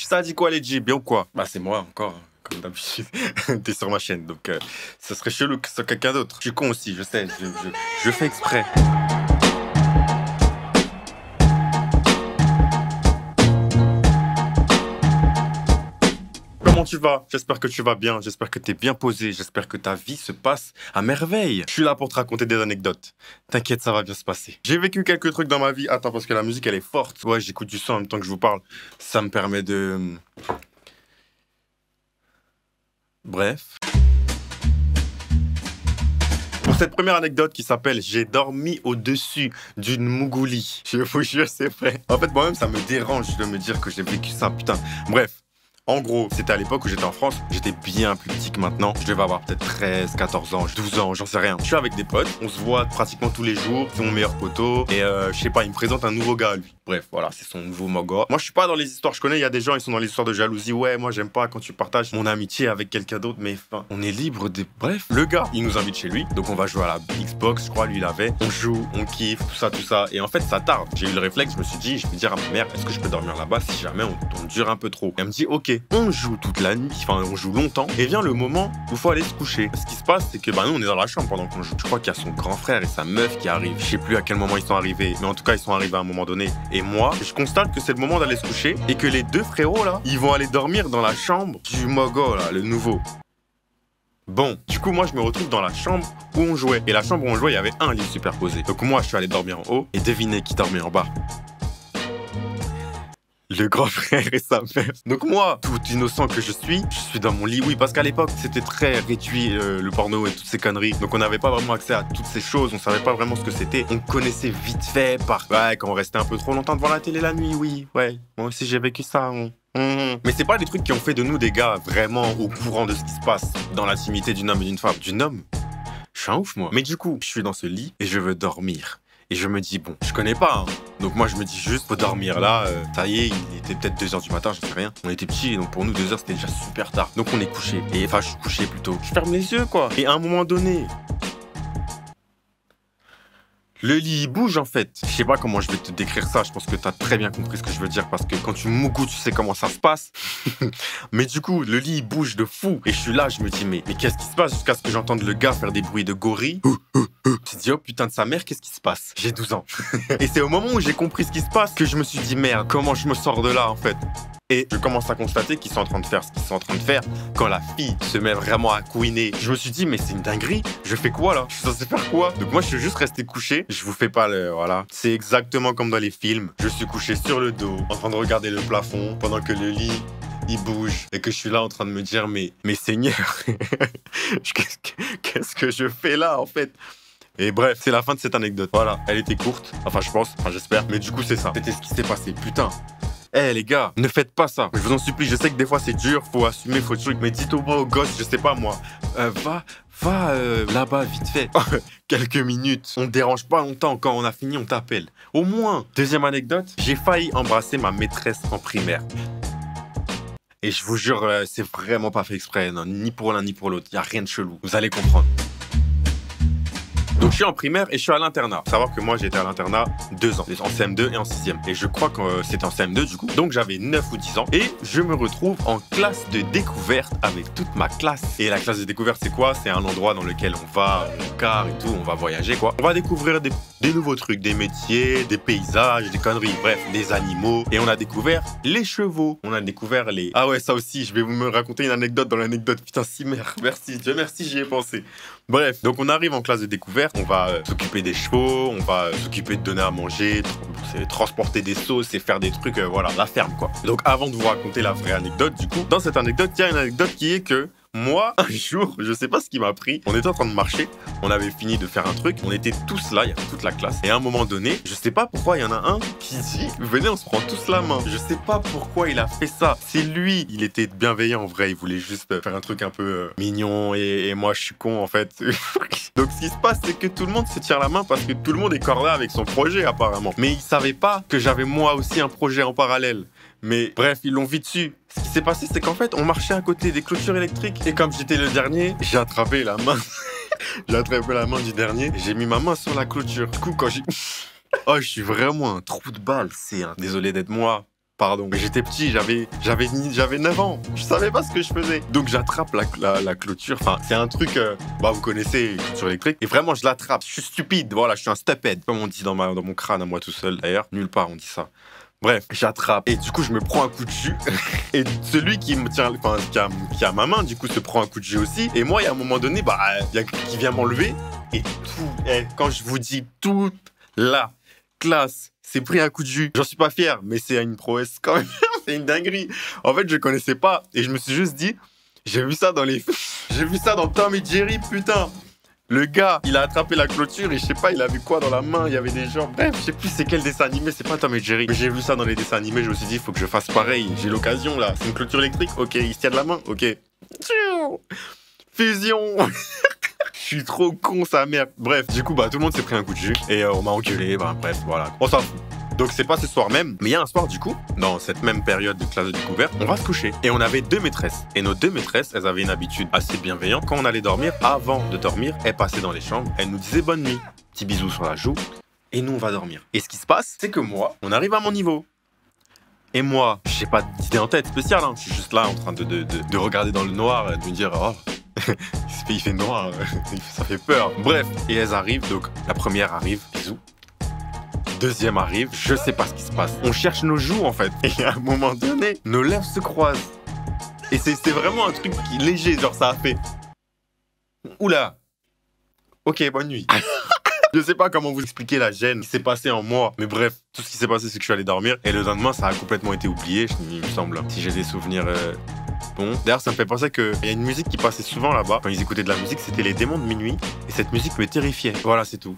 Ça dit quoi, les G, bien ou quoi? Bah, c'est moi encore, hein, comme d'habitude. T'es sur ma chaîne, donc ça serait chelou que ce soit quelqu'un d'autre. Je suis con aussi, je sais, je fais exprès. Comment tu vas? J'espère que tu vas bien, j'espère que t'es bien posé, j'espère que ta vie se passe à merveille. Je suis là pour te raconter des anecdotes. T'inquiète, ça va bien se passer. J'ai vécu quelques trucs dans ma vie. Attends, parce que la musique, elle est forte. Ouais, j'écoute du son en même temps que je vous parle. Ça me permet de... Bref. Pour cette première anecdote qui s'appelle « J'ai dormi au-dessus d'une mougouli ». Je vous jure, c'est vrai. En fait, moi-même, ça me dérange de me dire que j'ai vécu ça, putain. Bref. En gros, c'était à l'époque où j'étais en France, j'étais bien plus petit que maintenant. Je devais avoir peut-être 13, 14 ans, 12 ans, j'en sais rien. Je suis avec des potes, on se voit pratiquement tous les jours, c'est mon meilleur poteau, et je sais pas, il me présente un nouveau gars à lui. Bref, voilà, c'est son nouveau mogo. Moi, je suis pas dans les histoires, je connais, il y a des gens, ils sont dans les histoires de jalousie. Ouais, moi, j'aime pas quand tu partages mon amitié avec quelqu'un d'autre, mais enfin, on est libre de... Bref, le gars, il nous invite chez lui, donc on va jouer à la Xbox, je crois, lui, il avait. On joue, on kiffe, tout ça, et en fait, ça tarde. J'ai eu le réflexe, je me suis dit, je vais dire à ma mère, est-ce que je peux dormir là-bas si jamais on dure un peu trop? Elle me dit, ok, on joue toute la nuit, enfin, on joue longtemps, et vient le moment où il faut aller se coucher. Ce qui se passe, c'est que, bah, nous, on est dans la chambre pendant qu'on joue. Je crois qu'il y a son grand frère et sa meuf qui arrivent. Je sais plus à quel moment ils sont arrivés, mais en tout cas, ils sont arrivés à un moment donné. Et moi, je constate que c'est le moment d'aller se coucher et que les deux frérots là, ils vont aller dormir dans la chambre du mogo là, le nouveau. Bon, du coup moi je me retrouve dans la chambre où on jouait. Et la chambre où on jouait, il y avait un lit superposé. Donc moi je suis allé dormir en haut et devinez qui dormait en bas. Le grand frère et sa mère. Donc moi, tout innocent que je suis dans mon lit. Oui, parce qu'à l'époque, c'était très réduit le porno et toutes ces conneries. Donc on n'avait pas vraiment accès à toutes ces choses. On savait pas vraiment ce que c'était. On connaissait vite fait par... Ouais, quand on restait un peu trop longtemps devant la télé la nuit, oui. Ouais, moi aussi j'ai vécu ça. Mais c'est pas des trucs qui ont fait de nous des gars vraiment au courant de ce qui se passe dans l'intimité d'une homme et d'une femme. D'une homme? Je suis un ouf, moi. Mais du coup, je suis dans ce lit et je veux dormir. Et je me dis, bon, je connais pas, hein. Donc moi, je me dis juste, faut dormir là. Ça y est, il était peut-être 2h du matin, je sais rien. On était petits, donc pour nous, 2h, c'était déjà super tard. Donc on est couché. Et enfin, je suis couché plutôt. Je ferme les yeux, quoi. Et à un moment donné... Le lit, il bouge en fait. Je sais pas comment je vais te décrire ça. Je pense que t'as très bien compris ce que je veux dire parce que quand tu mougous, tu sais comment ça se passe. Mais du coup, le lit, il bouge de fou. Et je suis là, je me dis, mais qu'est-ce qui se passe jusqu'à ce que j'entende le gars faire des bruits de gorille. Je me dis, oh putain de sa mère, qu'est-ce qui se passe? J'ai 12 ans. Et c'est au moment où j'ai compris ce qui se passe que je me suis dit, merde, comment je me sors de là en fait? Et je commence à constater qu'ils sont en train de faire ce qu'ils sont en train de faire quand la fille se met vraiment à couiner. Je me suis dit, mais c'est une dinguerie. Je fais quoi là? Je suis censé faire quoi? Donc moi, je suis juste resté couché. Je vous fais pas le... Voilà. C'est exactement comme dans les films. Je suis couché sur le dos, en train de regarder le plafond, pendant que le lit, il bouge. Et que je suis là en train de me dire, mais Seigneur, qu'est-ce que je fais là en fait? Et bref, c'est la fin de cette anecdote. Voilà, elle était courte. Enfin, je pense, enfin j'espère. Mais du coup, c'est ça. C'était ce qui s'est passé. Putain. Eh les gars, ne faites pas ça. Je vous en supplie, je sais que des fois c'est dur, faut assumer, faut truc, mais dites au moins aux gosses, je sais pas moi, va là-bas vite fait. Quelques minutes, on te dérange pas longtemps, quand on a fini on t'appelle. Au moins. Deuxième anecdote, j'ai failli embrasser ma maîtresse en primaire. Et je vous jure, c'est vraiment pas fait exprès, non, ni pour l'un ni pour l'autre, y a rien de chelou, vous allez comprendre. Donc je suis en primaire et je suis à l'internat. Faut savoir que moi j'étais à l'internat 2 ans, en CM2 et en 6e. Et je crois que c'était en CM2 du coup. Donc j'avais 9 ou 10 ans et je me retrouve en classe de découverte avec toute ma classe. Et la classe de découverte c'est quoi? C'est un endroit dans lequel on va, on car et tout, on va voyager quoi. On va découvrir des nouveaux trucs, des métiers, des paysages, des conneries, bref, des animaux. Et on a découvert les chevaux. On a découvert les... Ah ouais, ça aussi, je vais vous me raconter une anecdote dans l'anecdote. Putain, si merde. Merci, Dieu merci, j'y ai pensé. Bref, donc on arrive en classe de découverte, on va s'occuper des chevaux, on va s'occuper de donner à manger, transporter des sauces et faire des trucs, voilà, la ferme quoi. Donc avant de vous raconter la vraie anecdote, du coup, dans cette anecdote, il y a une anecdote qui est que moi, un jour, je sais pas ce qui m'a pris, on était en train de marcher, on avait fini de faire un truc, on était tous là, il y avait toute la classe, et à un moment donné, je sais pas pourquoi, il y en a un qui dit, venez, on se prend tous la main. Je sais pas pourquoi il a fait ça. C'est lui, il était bienveillant en vrai, il voulait juste faire un truc un peu mignon, et moi je suis con en fait. Donc ce qui se passe, c'est que tout le monde se tire la main parce que tout le monde est corda avec son projet apparemment. Mais il savait pas que j'avais moi aussi un projet en parallèle. Mais bref, ils l'ont vite su. Ce qui s'est passé, c'est qu'en fait, on marchait à côté des clôtures électriques. Et comme j'étais le dernier, j'ai attrapé la main. J'ai attrapé la main du dernier. Et j'ai mis ma main sur la clôture. Du coup, quand j'ai... Oh, je suis vraiment un trou de balle. Désolé d'être moi. Pardon, mais j'étais petit, j'avais 9 ans. Je savais pas ce que je faisais. Donc j'attrape la clôture. Enfin, c'est un truc, vous connaissez, clôture électrique. Et vraiment, je l'attrape. Je suis stupide. Voilà, je suis un stupid. Comme on dit dans mon crâne à moi tout seul, d'ailleurs. Nulle part, on dit ça. Bref, j'attrape. Et du coup, je me prends un coup de jus. Et celui qui me tient, enfin, qui a ma main, du coup, se prend un coup de jus aussi. Et moi, il y a un moment donné, il y a quelqu'un qui vient m'enlever. Et quand je vous dis toute la classe s'est pris un coup de jus. J'en suis pas fier, mais c'est une prouesse quand même. C'est une dinguerie. En fait, je connaissais pas. Et je me suis juste dit, j'ai vu ça dans Tom et Jerry, putain. Le gars, il a attrapé la clôture et je sais pas, il avait quoi dans la main, il y avait des gens. Bref, je sais plus c'est quel dessin animé, c'est pas Tom et Jerry. Mais j'ai vu ça dans les dessins animés, je me suis dit, il faut que je fasse pareil. J'ai l'occasion là. C'est une clôture électrique, ok, il se tient de la main, ok. Fusion. Je suis trop con, sa mère. Bref, du coup, tout le monde s'est pris un coup de jus et on m'a engueulé. Bref, voilà. On s'en fout. Donc, c'est pas ce soir même, mais il y a un soir, du coup, dans cette même période de classe de découverte, on va se coucher. Et on avait 2 maîtresses. Et nos 2 maîtresses, elles avaient une habitude assez bienveillante. Quand on allait dormir, avant de dormir, elles passaient dans les chambres. Elles nous disaient bonne nuit. Petit bisou sur la joue. Et nous, on va dormir. Et ce qui se passe, c'est que moi, on arrive à mon niveau. Et moi, j'ai pas d'idée en tête spéciale. Hein. Je suis juste là en train de regarder dans le noir et de me dire, oh. Il fait noir, ça fait peur. Bref, et elles arrivent, donc la première arrive, bisous. Deuxième arrive, je sais pas ce qui se passe. On cherche nos joues en fait. Et à un moment donné, nos lèvres se croisent. Et c'est vraiment un truc léger, genre ça a fait. Oula. Ok, bonne nuit. Je sais pas comment vous expliquer la gêne qui s'est passée en moi. Mais bref, tout ce qui s'est passé, c'est que je suis allé dormir. Et le lendemain, ça a complètement été oublié, il me semble. Si j'ai des souvenirs... Bon. D'ailleurs, ça me fait penser qu'il y a une musique qui passait souvent là-bas. Quand ils écoutaient de la musique, c'était les démons de minuit. Et cette musique me terrifiait. Voilà, c'est tout.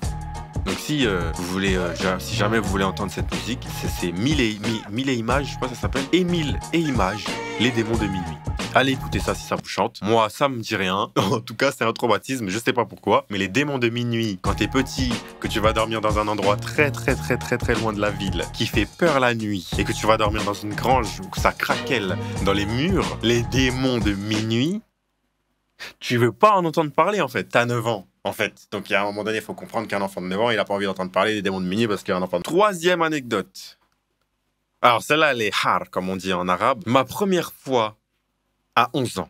Donc si vous voulez, si jamais vous voulez entendre cette musique, c'est Mille et Images, je crois que ça s'appelle. Émile et Images, les démons de minuit. Allez écouter ça si ça vous chante. Moi, ça me dit rien. En tout cas, c'est un traumatisme, je sais pas pourquoi. Mais les démons de minuit, quand t'es petit, que tu vas dormir dans un endroit très loin de la ville, qui fait peur la nuit, et que tu vas dormir dans une grange où ça craquelle dans les murs, les démons de minuit, tu veux pas en entendre parler en fait. T'as 9 ans. En fait, donc il y a un moment donné, il faut comprendre qu'un enfant de 9 ans, il a pas envie d'entendre parler des démons de minuit parce qu'il y a un enfant de... Troisième anecdote. Alors celle-là, elle est har, comme on dit en arabe. Ma première fois à 11 ans.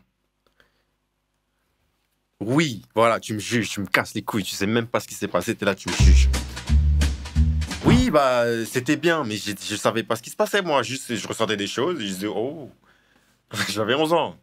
Oui, voilà, tu me juges, tu me casses les couilles, tu sais même pas ce qui s'est passé, t'es là, tu me juges. Oui, c'était bien, mais je savais pas ce qui se passait, moi. Juste, je ressentais des choses, et je disais, oh, j'avais 11 ans.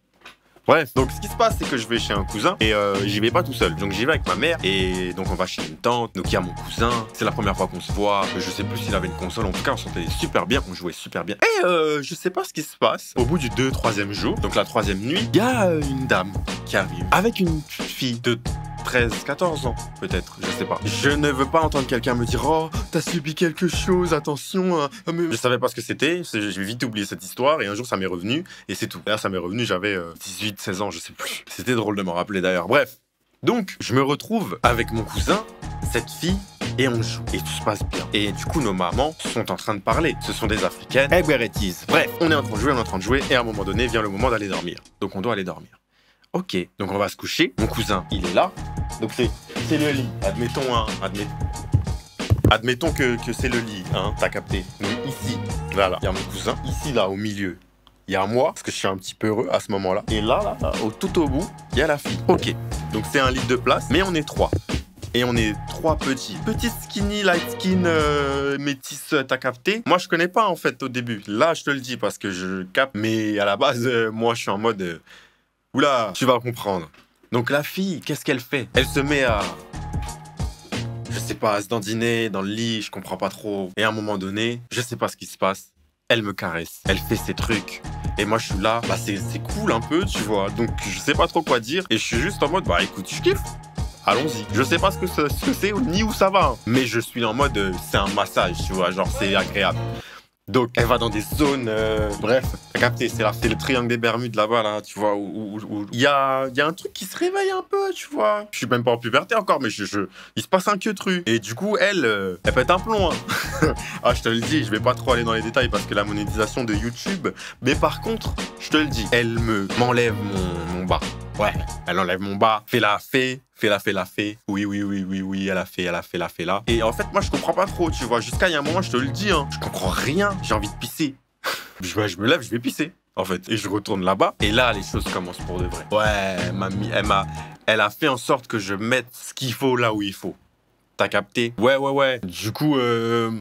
Bref, donc ce qui se passe, c'est que je vais chez un cousin et j'y vais pas tout seul. Donc j'y vais avec ma mère et donc on va chez une tante. Donc il y a mon cousin. C'est la première fois qu'on se voit. Je sais plus s'il avait une console. En tout cas, on s'entendait super bien, on jouait super bien. Et je sais pas ce qui se passe. Au bout du 3e jour, donc la 3e nuit, il y a une dame qui arrive avec une fille de 13-14 ans, peut-être, je sais pas. Je ne veux pas entendre quelqu'un me dire « Oh, t'as subi quelque chose, attention hein. ». Je savais pas ce que c'était, j'ai vite oublié cette histoire et un jour ça m'est revenu et c'est tout. D'ailleurs ça m'est revenu, j'avais 18-16 ans, je sais plus. C'était drôle de m'en rappeler d'ailleurs. Bref, donc je me retrouve avec mon cousin, cette fille, et on joue. Et tout se passe bien. Et du coup, nos mamans sont en train de parler. Ce sont des Africaines. Eh, where it is. Bref, on est en train de jouer, et à un moment donné, vient le moment d'aller dormir. Donc on doit aller dormir. Ok, donc on va se coucher. Mon cousin, il est là. Donc c'est le lit. Admettons que c'est le lit, hein, t'as capté. Donc ici, là, il y a mon cousin. Ici, là, au milieu, il y a moi, parce que je suis un petit peu heureux à ce moment-là. Et là, tout au bout, il y a la fille. Ok, donc c'est un lit de place, mais on est 3. Et on est 3 petits. Petits skinny, light skin, métis, t'as capté. Moi, je connais pas, en fait, au début. Là, je te le dis, parce que je capte. Mais à la base, moi, je suis en mode... Oula, tu vas comprendre. Donc la fille, qu'est-ce qu'elle fait? Elle se met à... Je sais pas, à se dandiner dans le lit, je comprends pas trop. Et à un moment donné, je sais pas ce qui se passe. Elle me caresse, elle fait ses trucs. Et moi, je suis là, c'est cool un peu, tu vois. Donc, je sais pas trop quoi dire. Et je suis juste en mode, écoute, je kiffe. Allons-y. Je sais pas ce que c'est, ni où ça va. Hein. Mais je suis en mode, c'est un massage, tu vois, genre, c'est agréable. Donc, elle va dans des zones... bref, t'as capté, c'est le triangle des Bermudes là-bas, là, tu vois, où il y a un truc qui se réveille un peu, tu vois. Je suis même pas en puberté encore, mais il se passe un queutru. Et du coup, elle pète un plomb. Hein. Ah, je te le dis, je vais pas trop aller dans les détails parce que la monétisation de YouTube... Mais par contre, je te le dis, elle m'enlève mon bas. Ouais, elle enlève mon bas, fait la fée. Oui, elle a fait là. Et en fait, moi, je comprends pas trop, tu vois. Jusqu'à il y a un moment, je te le dis, hein, je comprends rien, j'ai envie de pisser. Je me lève, je vais pisser, en fait. Et je retourne là-bas. Et là, les choses commencent pour de vrai. Ouais, mamie, elle a fait en sorte que je mette ce qu'il faut là où il faut. T'as capté? Ouais. Du coup,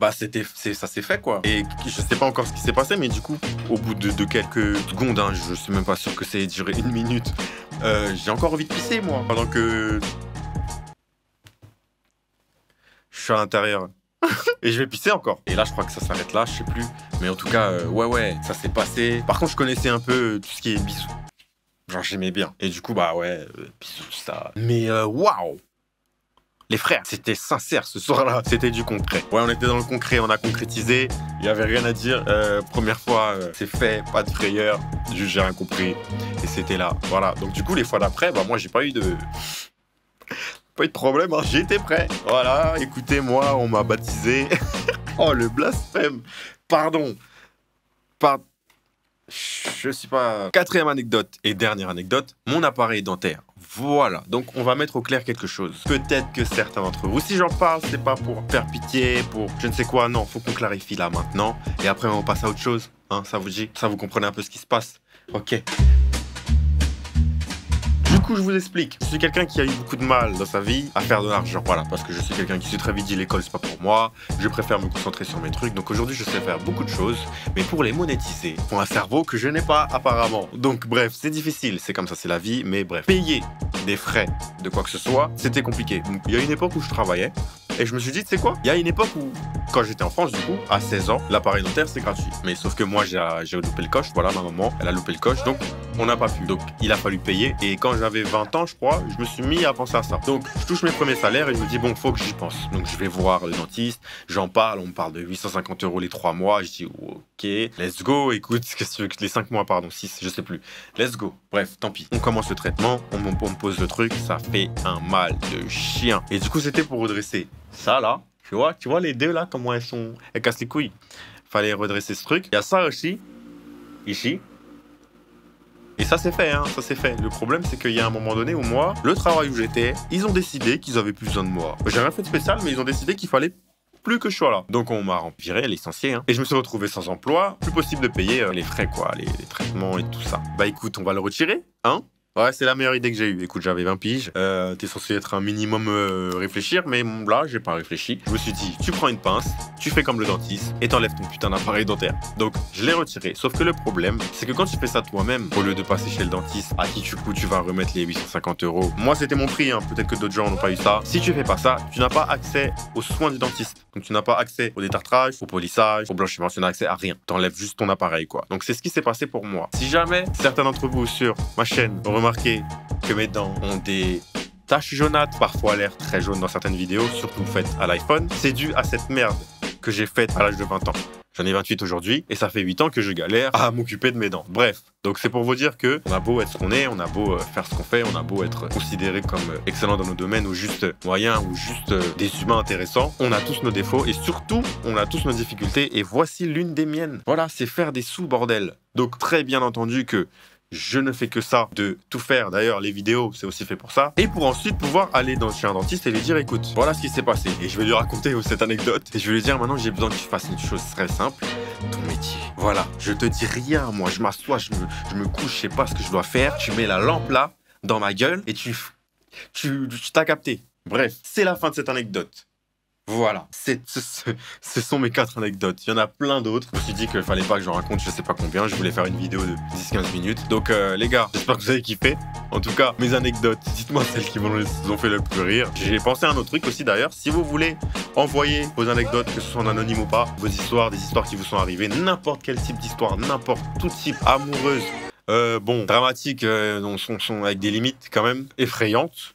bah ça s'est fait, quoi. Et je sais pas encore ce qui s'est passé, mais du coup, au bout de quelques secondes, hein, je suis même pas sûr que ça ait duré 1 minute, j'ai encore envie de pisser, moi. Pendant que je suis à l'intérieur. Et je vais pisser encore. Et là, je crois que ça s'arrête là, je sais plus. Mais en tout cas, ouais, ça s'est passé. Par contre, je connaissais un peu tout ce qui est bisous. Genre, j'aimais bien. Et du coup, bah ouais, bisous, tout ça. Mais waouh! Les frères, c'était sincère ce soir-là. C'était du concret. Ouais, on était dans le concret, on a concrétisé. Il n'y avait rien à dire. Première fois, c'est fait, pas de frayeur. Juste, j'ai rien compris. Et c'était là. Voilà. Donc, du coup, les fois d'après, bah, moi, j'ai pas eu de problème, hein. J'étais prêt. Voilà, écoutez-moi, on m'a baptisé. Oh, le blasphème. Pardon. Je sais pas. 4e anecdote et dernière anecdote, mon appareil dentaire. Voilà, donc on va mettre au clair quelque chose. Peut-être que certains d'entre vous, si j'en parle, c'est pas pour faire pitié, pour je ne sais quoi, non, faut qu'on clarifie là maintenant. Et après on passe à autre chose, hein, ça vous dit? Ça vous comprenez un peu ce qui se passe? Ok. Du coup, je vous explique. Je suis quelqu'un qui a eu beaucoup de mal dans sa vie à faire de l'argent. Voilà, parce que je suis quelqu'un qui s'est très vite dit l'école, c'est pas pour moi. Je préfère me concentrer sur mes trucs. Donc aujourd'hui, je sais faire beaucoup de choses. Mais pour les monétiser, pour un cerveau que je n'ai pas apparemment. Donc bref, c'est difficile. C'est comme ça, c'est la vie. Mais bref, payer des frais de quoi que ce soit, c'était compliqué. Donc, il y a une époque où je travaillais. Et je me suis dit, tu sais quoi? Il y a une époque où, quand j'étais en France, du coup, à 16 ans, l'appareil dentaire, c'est gratuit. Mais sauf que moi, j'ai loupé le coche. Voilà, ma maman, elle a loupé le coche. Donc, on n'a pas pu. Donc, il a fallu payer. Et quand j'avais 20 ans, je crois, je me suis mis à penser à ça. Donc, je touche mes premiers salaires et je me dis, bon, faut que j'y pense. Donc, je vais voir le dentiste. J'en parle. On me parle de 850 € les 3 mois. Je dis, ok, let's go. Écoute, qu'est-ce que tu veux que les 5 mois, pardon, 6, je sais plus. Let's go. Bref, tant pis. On commence le traitement. On me pose le truc. Ça fait un mal de chien. Et du coup, c'était pour redresser ça là. Tu vois les deux là, comment elles cassent les couilles. Fallait redresser ce truc. Il y a ça aussi, ici. Et ça c'est fait, hein, ça c'est fait. Le problème c'est qu'il y a un moment donné où moi, le travail où j'étais, ils ont décidé qu'ils avaient plus besoin de moi. J'ai rien fait de spécial, mais ils ont décidé qu'il fallait plus que je sois là. Donc on m'a viré, licencié, hein. Et je me suis retrouvé sans emploi. Plus possible de payer les frais, quoi, les traitements et tout ça. Bah écoute, on va le retirer, hein. Ouais, c'est la meilleure idée que j'ai eue. Écoute, j'avais 20 piges. T'es censé être un minimum réfléchir, mais là, j'ai pas réfléchi. Je me suis dit, tu prends une pince, tu fais comme le dentiste et t'enlèves ton putain d'appareil dentaire. Donc, je l'ai retiré. Sauf que le problème, c'est que quand tu fais ça toi-même, au lieu de passer chez le dentiste, à qui du coup tu vas remettre les 850 €. Moi, c'était mon prix, hein. Peut-être que d'autres gens n'ont pas eu ça. Si tu fais pas ça, tu n'as pas accès aux soins du dentiste. Donc, tu n'as pas accès au détartrage, au polissage, au blanchiment. Tu n'as accès à rien. T'enlèves juste ton appareil, quoi. Donc, c'est ce qui s'est passé pour moi. Si jamais certains d'entre vous sur ma chaîne ont remarqué que mes dents ont des taches jaunâtres, parfois l'air très jaune dans certaines vidéos, surtout faites à l'iPhone, c'est dû à cette merde que j'ai faite à l'âge de 20 ans. J'en ai 28 aujourd'hui et ça fait 8 ans que je galère à m'occuper de mes dents. Bref, donc c'est pour vous dire que on a beau être ce qu'on est, on a beau faire ce qu'on fait, on a beau être considéré comme excellent dans nos domaines ou juste moyen ou juste des humains intéressants, on a tous nos défauts et surtout, on a tous nos difficultés et voici l'une des miennes. Voilà, c'est faire des sous, bordel. Donc très bien entendu que je ne fais que ça, de tout faire. D'ailleurs, les vidéos, c'est aussi fait pour ça. Et pour ensuite pouvoir aller chez un dentiste et lui dire, écoute, voilà ce qui s'est passé. Et je vais lui raconter cette anecdote. Et je vais lui dire, maintenant, j'ai besoin que tu fasses une chose très simple. Ton métier. Voilà. Je te dis rien, moi. Je m'assois, je me couche, je sais pas ce que je dois faire. Tu mets la lampe là, dans ma gueule, et tu t'as capté. Bref, c'est la fin de cette anecdote. Voilà, ce sont mes 4 anecdotes. Il y en a plein d'autres. Je me suis dit qu'il fallait pas que j'en raconte je sais pas combien. Je voulais faire une vidéo de 10-15 minutes. Donc les gars, j'espère que vous avez kiffé. En tout cas, mes anecdotes, dites-moi celles qui vous ont fait le plus rire. J'ai pensé à un autre truc aussi d'ailleurs. Si vous voulez envoyer vos anecdotes, que ce soit en anonyme ou pas, vos histoires, des histoires qui vous sont arrivées, n'importe quel type d'histoire, n'importe tout type, amoureuse, bon, dramatique, sont avec des limites quand même, effrayantes.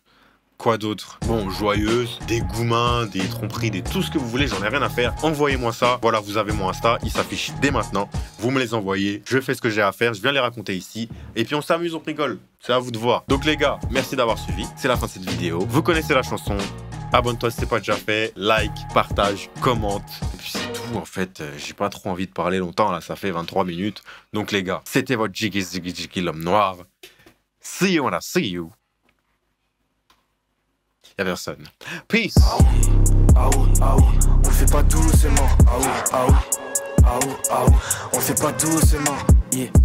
Quoi d'autre? Bon, joyeuse, des goumins, des tromperies, tout ce que vous voulez, j'en ai rien à faire. Envoyez-moi ça. Voilà, vous avez mon Insta, il s'affiche dès maintenant. Vous me les envoyez, je fais ce que j'ai à faire, je viens les raconter ici. Et puis on s'amuse, on rigole. C'est à vous de voir. Donc les gars, merci d'avoir suivi. C'est la fin de cette vidéo. Vous connaissez la chanson. Abonne-toi si c'est pas déjà fait. Like, partage, commente. Et puis c'est tout en fait. J'ai pas trop envie de parler longtemps là, ça fait 23 minutes. Donc les gars, c'était votre Jiggy l'homme noir. See you when I see you. Y'a personne. Peace. Ah oui, on le fait pas doucement. Ah oui. ah oh, on le fait pas doucement, yeah.